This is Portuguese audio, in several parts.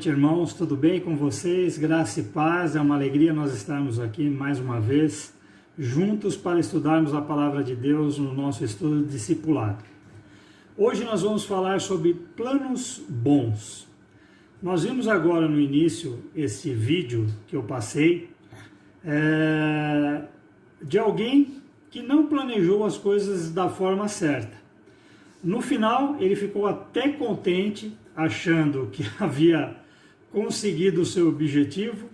noite, irmãos, tudo bem com vocês? Graça e paz, é uma alegria nós estarmos aqui mais uma vez, juntos para estudarmos a Palavra de Deus no nosso estudo de discipulado. Hoje nós vamos falar sobre planos bons. Nós vimos agora no início esse vídeo que eu passei, de alguém que não planejou as coisas da forma certa. No final, ele ficou até contente, achando que havia conseguido o seu objetivo,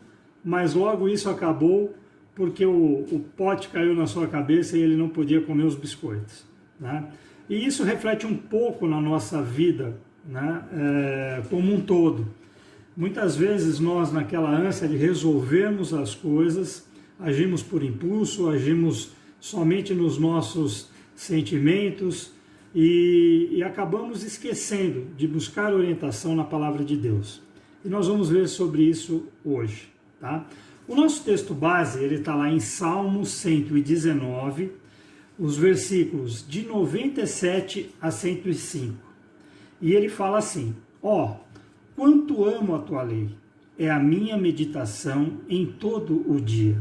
mas logo isso acabou porque o pote caiu na sua cabeça e ele não podia comer os biscoitos, né? E isso reflete um pouco na nossa vida, né? Como um todo. Muitas vezes nós, naquela ânsia de resolvermos as coisas, agimos por impulso, agimos somente nos nossos sentimentos, e acabamos esquecendo de buscar orientação na Palavra de Deus. E nós vamos ver sobre isso hoje, tá? O nosso texto base, ele está lá em Salmo 119, os versículos de 97 a 105. E ele fala assim: quanto amo a tua lei, é a minha meditação em todo o dia.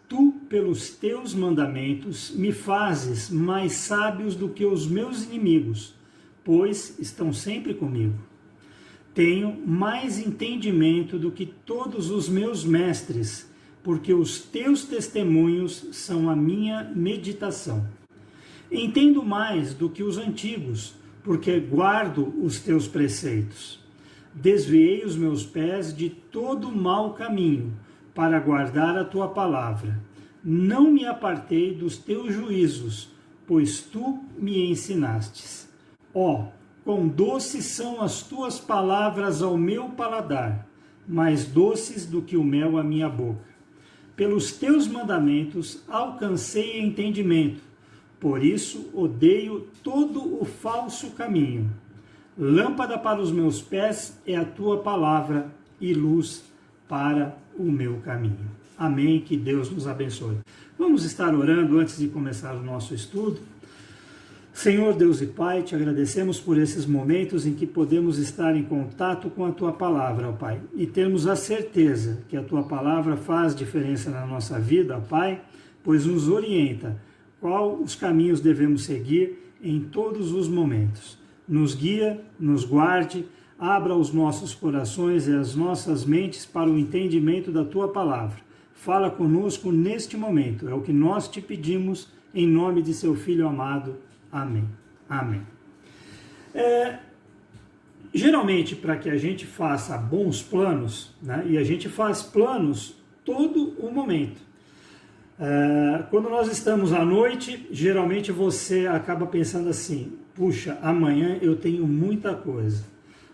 Tu, pelos teus mandamentos, me fazes mais sábios do que os meus inimigos, pois estão sempre comigo. Tenho mais entendimento do que todos os meus mestres, porque os teus testemunhos são a minha meditação. Entendo mais do que os antigos, porque guardo os teus preceitos. Desviei os meus pés de todo mau caminho, para guardar a tua palavra. Não me apartei dos teus juízos, pois tu me ensinastes. Quão doces são as tuas palavras ao meu paladar, mais doces do que o mel à minha boca. Pelos teus mandamentos alcancei entendimento, por isso odeio todo o falso caminho. Lâmpada para os meus pés é a tua palavra e luz para o meu caminho. Amém, que Deus nos abençoe. Vamos estar orando antes de começar o nosso estudo. Senhor Deus e Pai, te agradecemos por esses momentos em que podemos estar em contato com a tua palavra, ó Pai, e termos a certeza que a tua palavra faz diferença na nossa vida, ó Pai, pois nos orienta qual os caminhos devemos seguir em todos os momentos. Nos guia, nos guarde, abra os nossos corações e as nossas mentes para o entendimento da tua palavra. Fala conosco neste momento, é o que nós te pedimos, em nome de seu Filho amado. Amém. Amém. Geralmente, para que a gente faça bons planos, né, e a gente faz planos todo o momento. Quando nós estamos à noite, geralmente você acaba pensando assim: puxa, amanhã eu tenho muita coisa.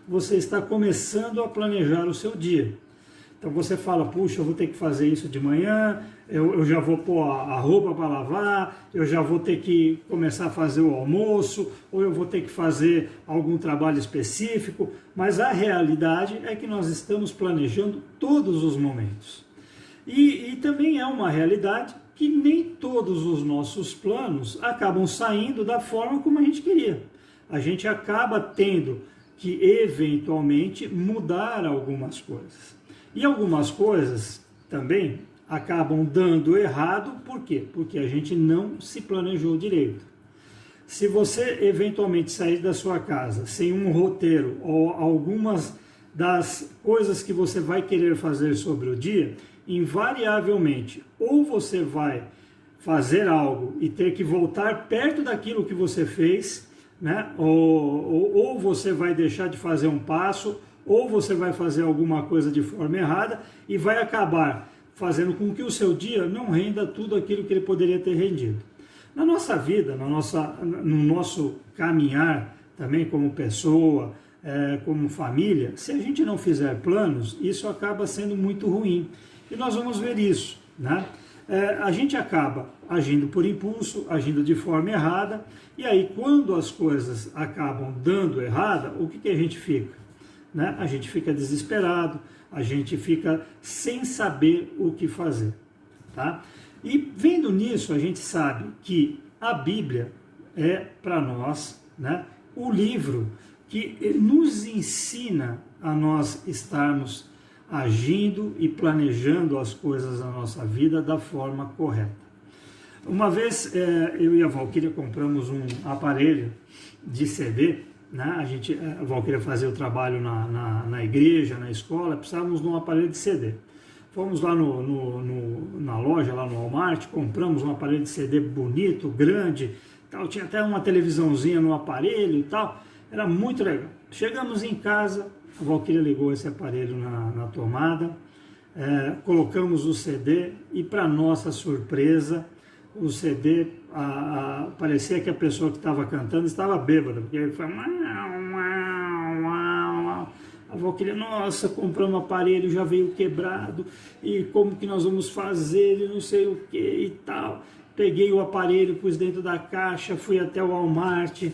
Você está começando a planejar o seu dia. Então você fala: puxa, eu vou ter que fazer isso de manhã, eu já vou pôr a roupa para lavar, eu já vou ter que começar a fazer o almoço, ou eu vou ter que fazer algum trabalho específico, mas a realidade é que nós estamos planejando todos os momentos. E também é uma realidade que nem todos os nossos planos acabam saindo da forma como a gente queria. A gente acaba tendo que eventualmente mudar algumas coisas. E algumas coisas também acabam dando errado, por quê? Porque a gente não se planejou direito. Se você eventualmente sair da sua casa sem um roteiro ou algumas das coisas que você vai querer fazer sobre o dia, invariavelmente, ou você vai fazer algo e ter que voltar perto daquilo que você fez, né? Ou você vai deixar de fazer um passo, ou você vai fazer alguma coisa de forma errada e vai acabar fazendo com que o seu dia não renda tudo aquilo que ele poderia ter rendido. Na nossa vida, no nosso caminhar também como pessoa, como família, se a gente não fizer planos, isso acaba sendo muito ruim. E nós vamos ver isso, né? A gente acaba agindo por impulso, agindo de forma errada, e aí quando as coisas acabam dando errada, o que a gente fica? Né? A gente fica desesperado, a gente fica sem saber o que fazer, tá? E vendo nisso, a gente sabe que a Bíblia é para nós, né, o livro que nos ensina a nós estarmos agindo e planejando as coisas na nossa vida da forma correta. Uma vez eu e a Valquíria compramos um aparelho de CD, né? A Valquíria fazia o trabalho na igreja, na escola, precisávamos de um aparelho de CD. Fomos lá na loja, lá no Walmart, compramos um aparelho de CD bonito, grande, tal, tinha até uma televisãozinha no aparelho e tal, era muito legal. Chegamos em casa, a Valquíria ligou esse aparelho na tomada, colocamos o CD e, para nossa surpresa, o CD, parecia que a pessoa que estava cantando estava bêbada, porque ele foi... A Valquíria, nossa, compramos um aparelho, já veio quebrado, e como que nós vamos fazer, e não sei o que e tal. Peguei o aparelho, pus dentro da caixa, fui até o Walmart,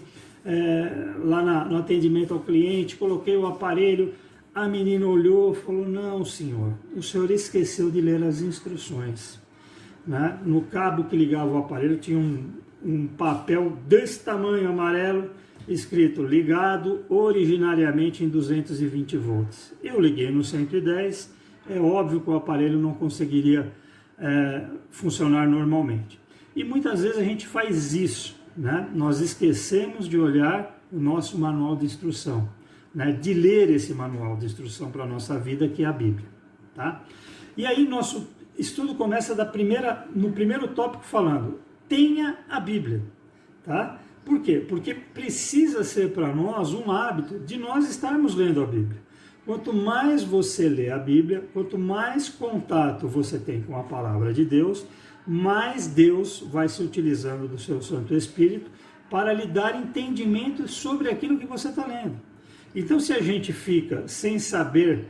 lá no atendimento ao cliente, coloquei o aparelho, a menina olhou e falou, não senhor, o senhor esqueceu de ler as instruções. Né? No cabo que ligava o aparelho tinha um papel desse tamanho amarelo, escrito ligado originariamente em 220 volts. Eu liguei no 110, é óbvio que o aparelho não conseguiria funcionar normalmente. E muitas vezes a gente faz isso, né? Nós esquecemos de olhar o nosso manual de instrução, né? De ler esse manual de instrução para a nossa vida, que é a Bíblia. Tá? E aí nosso estudo começa no primeiro tópico falando, tenha a Bíblia. Tá? Por quê? Porque precisa ser para nós um hábito de nós estarmos lendo a Bíblia. Quanto mais você lê a Bíblia, quanto mais contato você tem com a palavra de Deus, mais Deus vai se utilizando do seu Santo Espírito para lhe dar entendimento sobre aquilo que você está lendo. Então, se a gente fica sem saber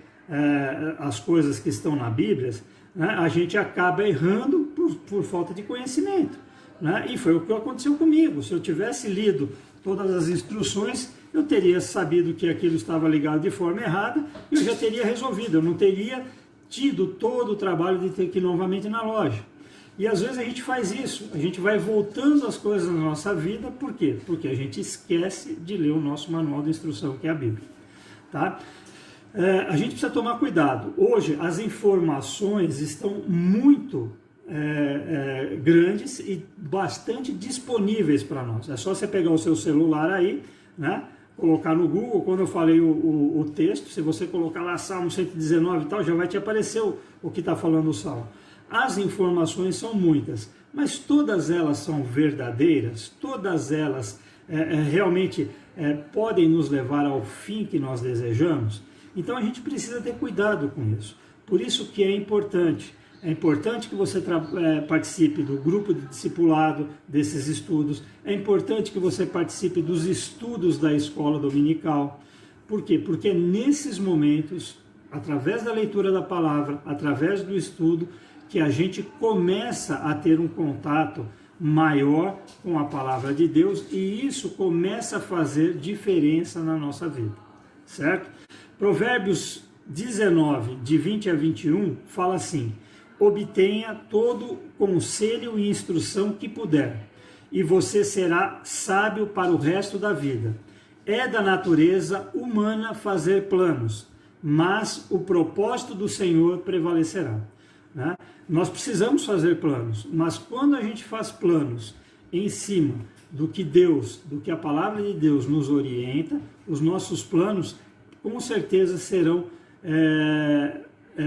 as coisas que estão na Bíblia, né, a gente acaba errando por falta de conhecimento. Né? E foi o que aconteceu comigo. Se eu tivesse lido todas as instruções, eu teria sabido que aquilo estava ligado de forma errada e eu já teria resolvido. Eu não teria tido todo o trabalho de ter que ir novamente na loja. E às vezes a gente faz isso, a gente vai voltando as coisas na nossa vida, por quê? Porque a gente esquece de ler o nosso manual de instrução, que é a Bíblia. Tá? A gente precisa tomar cuidado. Hoje as informações estão muito grandes e bastante disponíveis para nós. É só você pegar o seu celular aí, né? Colocar no Google, quando eu falei o texto, se você colocar lá Salmo 119 e tal, já vai te aparecer o que está falando o Salmo. As informações são muitas, mas todas elas são verdadeiras, todas elas realmente podem nos levar ao fim que nós desejamos. Então a gente precisa ter cuidado com isso. Por isso que é importante que você participe do grupo de discipulado desses estudos, é importante que você participe dos estudos da escola dominical. Por quê? Porque é nesses momentos, através da leitura da palavra, através do estudo, que a gente começa a ter um contato maior com a palavra de Deus e isso começa a fazer diferença na nossa vida, certo? Provérbios 19, de 20 a 21, fala assim, obtenha todo conselho e instrução que puder, e você será sábio para o resto da vida. É da natureza humana fazer planos, mas o propósito do Senhor prevalecerá. Né? Nós precisamos fazer planos, mas quando a gente faz planos em cima do que a palavra de Deus nos orienta, os nossos planos com certeza serão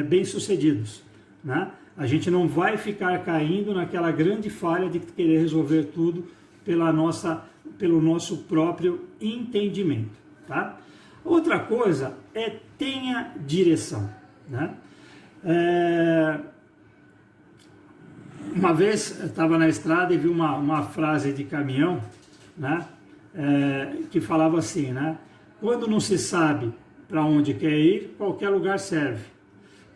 bem-sucedidos. Né? A gente não vai ficar caindo naquela grande falha de querer resolver tudo pelo nosso próprio entendimento. Tá? Outra coisa tenha direção. Né? Uma vez eu estava na estrada e vi uma frase de caminhão, né, que falava assim, né, quando não se sabe para onde quer ir, qualquer lugar serve.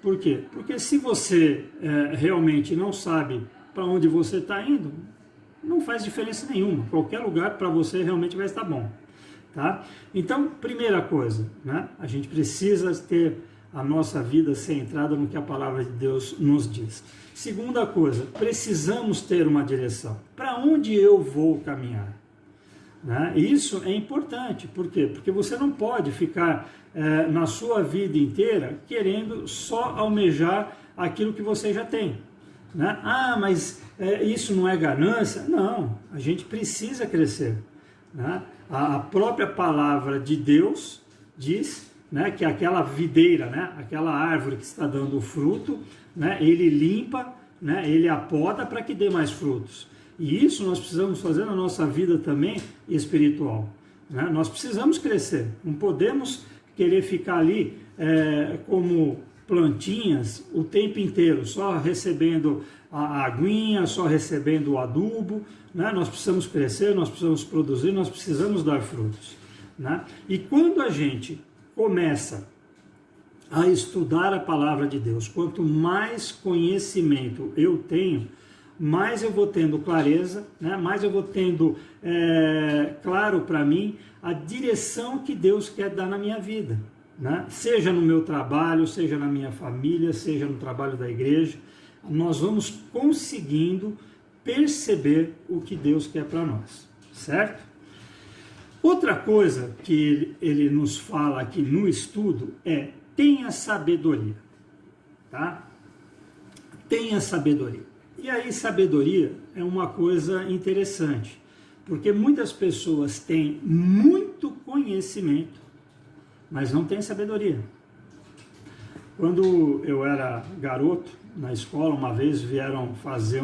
Por quê? Porque se você realmente não sabe para onde você está indo, não faz diferença nenhuma. Qualquer lugar para você realmente vai estar bom. Tá? Então, primeira coisa, né, a gente precisa ter a nossa vida centrada no que a palavra de Deus nos diz. Segunda coisa, precisamos ter uma direção. Para onde eu vou caminhar? né? Isso é importante, por quê? Porque você não pode ficar na sua vida inteira querendo só almejar aquilo que você já tem, né? Ah, mas isso não é ganância? Não, a gente precisa crescer, né? A própria palavra de Deus diz, né, que aquela videira, né, aquela árvore que está dando fruto, né, ele limpa, né, ele apoda para que dê mais frutos. E isso nós precisamos fazer na nossa vida também espiritual, né? Nós precisamos crescer, não podemos querer ficar ali como plantinhas o tempo inteiro, só recebendo a aguinha, só recebendo o adubo, né? Nós precisamos crescer, nós precisamos produzir, nós precisamos dar frutos, né? E quando a gente começa a estudar a palavra de Deus, quanto mais conhecimento eu tenho, mais eu vou tendo clareza, né? Mais eu vou tendo claro para mim a direção que Deus quer dar na minha vida, né? Seja no meu trabalho, seja na minha família, seja no trabalho da igreja, nós vamos conseguindo perceber o que Deus quer para nós, certo? Outra coisa que ele nos fala aqui no estudo é: tenha sabedoria, tá? Tenha sabedoria. E aí, sabedoria é uma coisa interessante, porque muitas pessoas têm muito conhecimento, mas não têm sabedoria. Quando eu era garoto, na escola, uma vez vieram fazer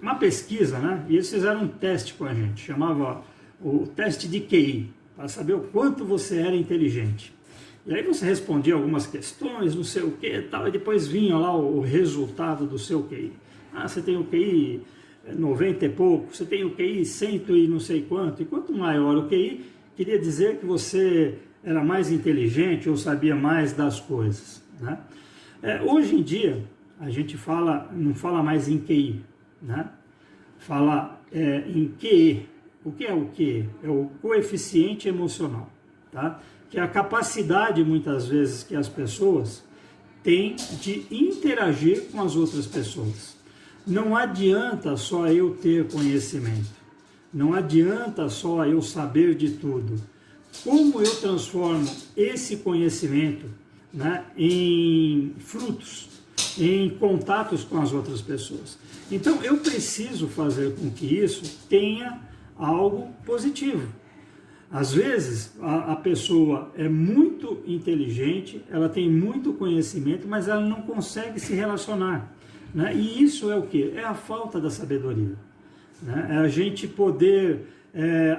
uma pesquisa, né? E eles fizeram um teste com a gente, chamava o teste de QI, para saber o quanto você era inteligente. E aí você respondia algumas questões, não sei o que, tal, e depois vinha lá o resultado do seu QI. Ah, você tem o QI 90 e pouco, você tem o QI 100 e não sei quanto. E quanto maior o QI, queria dizer que você era mais inteligente ou sabia mais das coisas, né? Hoje em dia, a gente não fala mais em QI, né? Fala em QE. O que é o QE? É o coeficiente emocional, tá? Que é a capacidade, muitas vezes, que as pessoas têm de interagir com as outras pessoas. Não adianta só eu ter conhecimento, não adianta só eu saber de tudo. Como eu transformo esse conhecimento, né, em frutos, em contatos com as outras pessoas? Então eu preciso fazer com que isso tenha algo positivo. Às vezes a pessoa é muito inteligente, ela tem muito conhecimento, mas ela não consegue se relacionar, né? E isso é o quê? É a falta da sabedoria, né? É a gente poder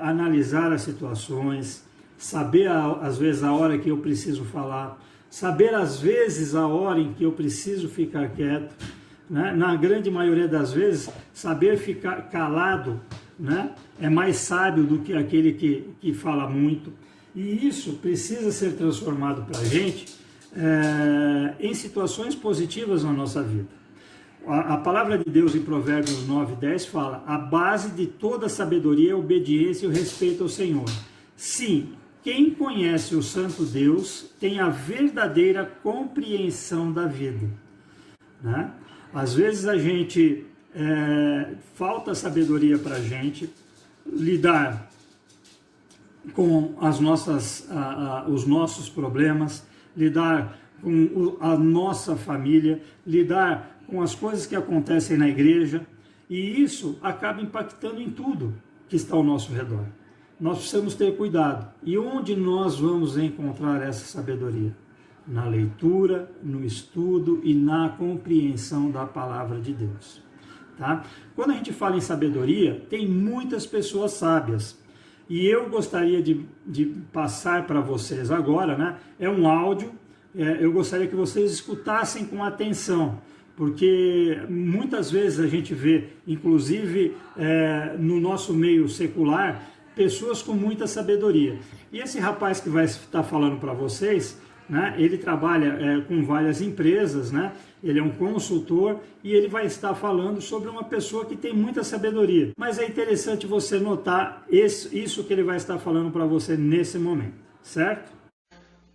analisar as situações, saber às vezes a hora que eu preciso falar, saber às vezes a hora em que eu preciso ficar quieto, né? Na grande maioria das vezes, saber ficar calado, né, é mais sábio do que aquele que fala muito. E isso precisa ser transformado para a gente em situações positivas na nossa vida. A palavra de Deus em Provérbios 9:10 fala: a base de toda sabedoria é a obediência e o respeito ao Senhor. Sim, quem conhece o Santo Deus tem a verdadeira compreensão da vida, né? Às vezes a gente falta sabedoria para a gente lidar com os nossos problemas, lidar com a nossa família, lidar com as coisas que acontecem na igreja, e isso acaba impactando em tudo que está ao nosso redor. Nós precisamos ter cuidado. E onde nós vamos encontrar essa sabedoria? Na leitura, no estudo e na compreensão da palavra de Deus, tá? Quando a gente fala em sabedoria, tem muitas pessoas sábias. E eu gostaria de passar para vocês agora, né? É um áudio, eu gostaria que vocês escutassem com atenção, porque muitas vezes a gente vê, inclusive no nosso meio secular, pessoas com muita sabedoria. E esse rapaz que vai estar falando para vocês, né, ele trabalha com várias empresas, né? Ele é um consultor e ele vai estar falando sobre uma pessoa que tem muita sabedoria. Mas é interessante você notar isso que ele vai estar falando para você nesse momento, certo?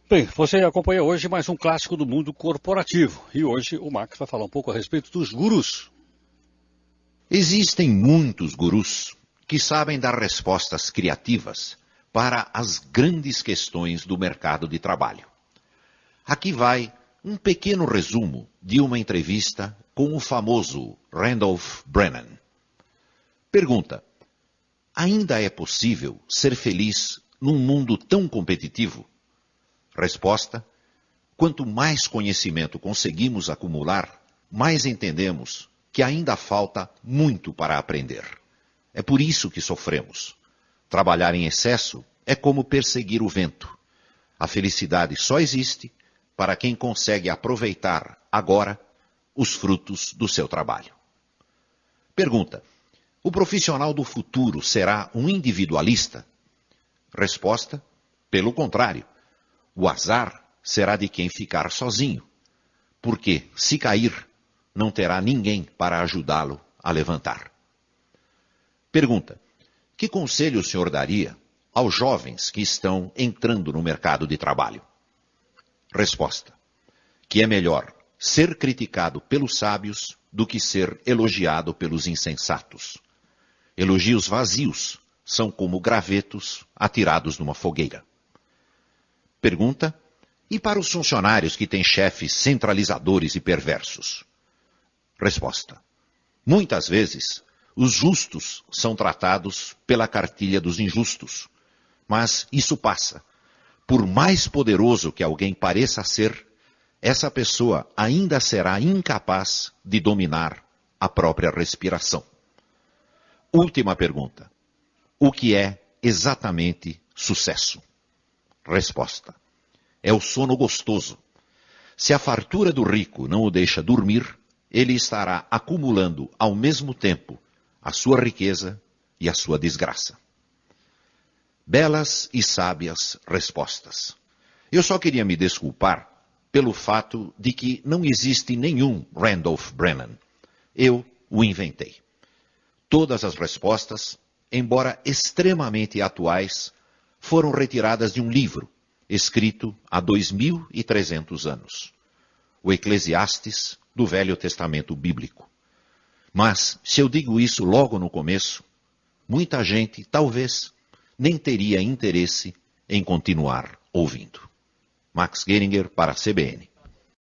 Bem, você acompanha hoje mais um clássico do mundo corporativo. E hoje o Max vai falar um pouco a respeito dos gurus. Existem muitos gurus que sabem dar respostas criativas para as grandes questões do mercado de trabalho. Aqui vai um pequeno resumo de uma entrevista com o famoso Randolph Brennan. Pergunta: ainda é possível ser feliz num mundo tão competitivo? Resposta: quanto mais conhecimento conseguimos acumular, mais entendemos que ainda falta muito para aprender. É por isso que sofremos. Trabalhar em excesso é como perseguir o vento. A felicidade só existe para quem consegue aproveitar agora os frutos do seu trabalho. Pergunta: o profissional do futuro será um individualista? Resposta: pelo contrário. O azar será de quem ficar sozinho, porque, se cair, não terá ninguém para ajudá-lo a levantar. Pergunta: que conselho o senhor daria aos jovens que estão entrando no mercado de trabalho? Resposta: que é melhor ser criticado pelos sábios do que ser elogiado pelos insensatos. Elogios vazios são como gravetos atirados numa fogueira. Pergunta: e para os funcionários que têm chefes centralizadores e perversos? Resposta: muitas vezes, os justos são tratados pela cartilha dos injustos. Mas isso passa. Por mais poderoso que alguém pareça ser, essa pessoa ainda será incapaz de dominar a própria respiração. Última pergunta: o que é exatamente sucesso? Resposta: é o sono gostoso. Se a fartura do rico não o deixa dormir, ele estará acumulando ao mesmo tempo a sua riqueza e a sua desgraça. Belas e sábias respostas. Eu só queria me desculpar pelo fato de que não existe nenhum Randolph Brennan. Eu o inventei. Todas as respostas, embora extremamente atuais, foram retiradas de um livro escrito há 2.300 anos. O Eclesiastes do Velho Testamento Bíblico. Mas, se eu digo isso logo no começo, muita gente, talvez, nem teria interesse em continuar ouvindo. Max Geringer para a CBN.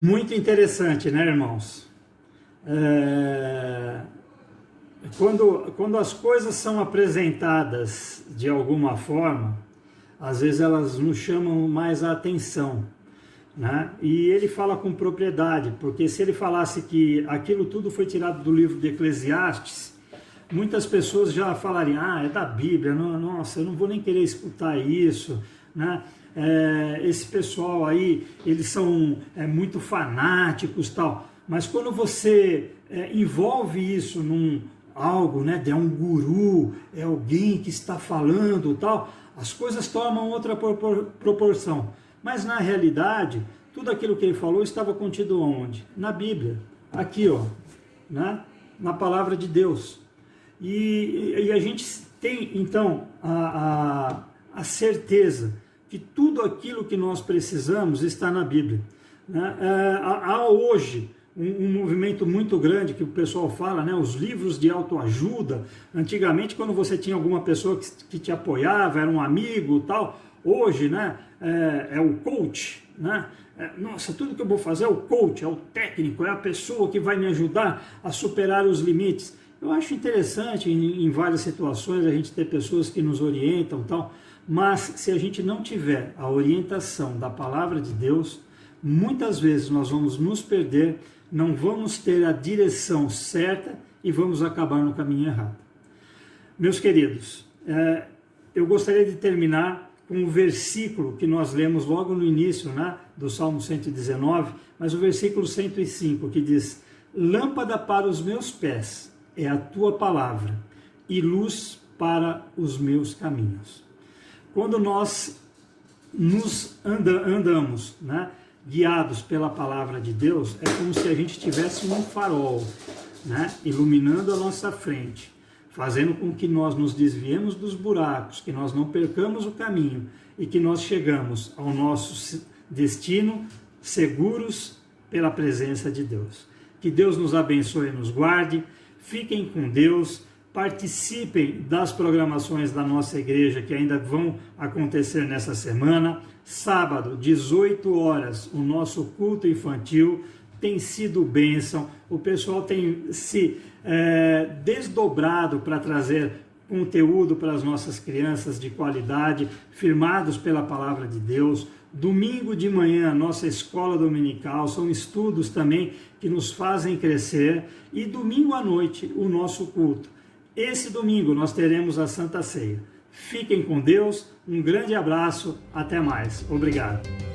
Muito interessante, né, irmãos? Quando as coisas são apresentadas de alguma forma, às vezes elas nos chamam mais a atenção, né? E ele fala com propriedade, porque se ele falasse que aquilo tudo foi tirado do livro de Eclesiastes, muitas pessoas já falariam: ah, é da Bíblia, nossa, eu não vou nem querer escutar isso, né? Esse pessoal aí, eles são muito fanáticos, tal. Mas quando você envolve isso num algo, né, de um guru, é alguém que está falando, tal, as coisas tomam outra proporção. Mas na realidade, tudo aquilo que ele falou estava contido onde? Na Bíblia, aqui, ó, né? Na palavra de Deus. E a gente tem então a certeza que tudo aquilo que nós precisamos está na Bíblia, né? Há hoje um movimento muito grande que o pessoal fala, né? Os livros de autoajuda. Antigamente, quando você tinha alguma pessoa que te apoiava, era um amigo, tal. Hoje, né? É o coach, né? Nossa, tudo que eu vou fazer é o coach, é o técnico, é a pessoa que vai me ajudar a superar os limites. Eu acho interessante em várias situações a gente ter pessoas que nos orientam, tal. Mas se a gente não tiver a orientação da palavra de Deus, muitas vezes nós vamos nos perder, não vamos ter a direção certa e vamos acabar no caminho errado. Meus queridos, eu gostaria de terminar com o versículo que nós lemos logo no início, né, do Salmo 119, mas o versículo 105, que diz: lâmpada para os meus pés é a tua palavra e luz para os meus caminhos. Quando nós andamos, né, guiados pela palavra de Deus, é como se a gente tivesse um farol, né, iluminando a nossa frente, fazendo com que nós nos desviemos dos buracos, que nós não percamos o caminho e que nós chegamos ao nosso destino seguros pela presença de Deus. Que Deus nos abençoe e nos guarde. Fiquem com Deus, participem das programações da nossa igreja que ainda vão acontecer nessa semana. Sábado, 18 horas, o nosso culto infantil tem sido bênção. O pessoal tem se desdobrado para trazer conteúdo para as nossas crianças de qualidade, firmados pela palavra de Deus. Domingo de manhã, nossa escola dominical, são estudos também que nos fazem crescer. E domingo à noite, o nosso culto. Esse domingo nós teremos a Santa Ceia. Fiquem com Deus, um grande abraço, até mais. Obrigado.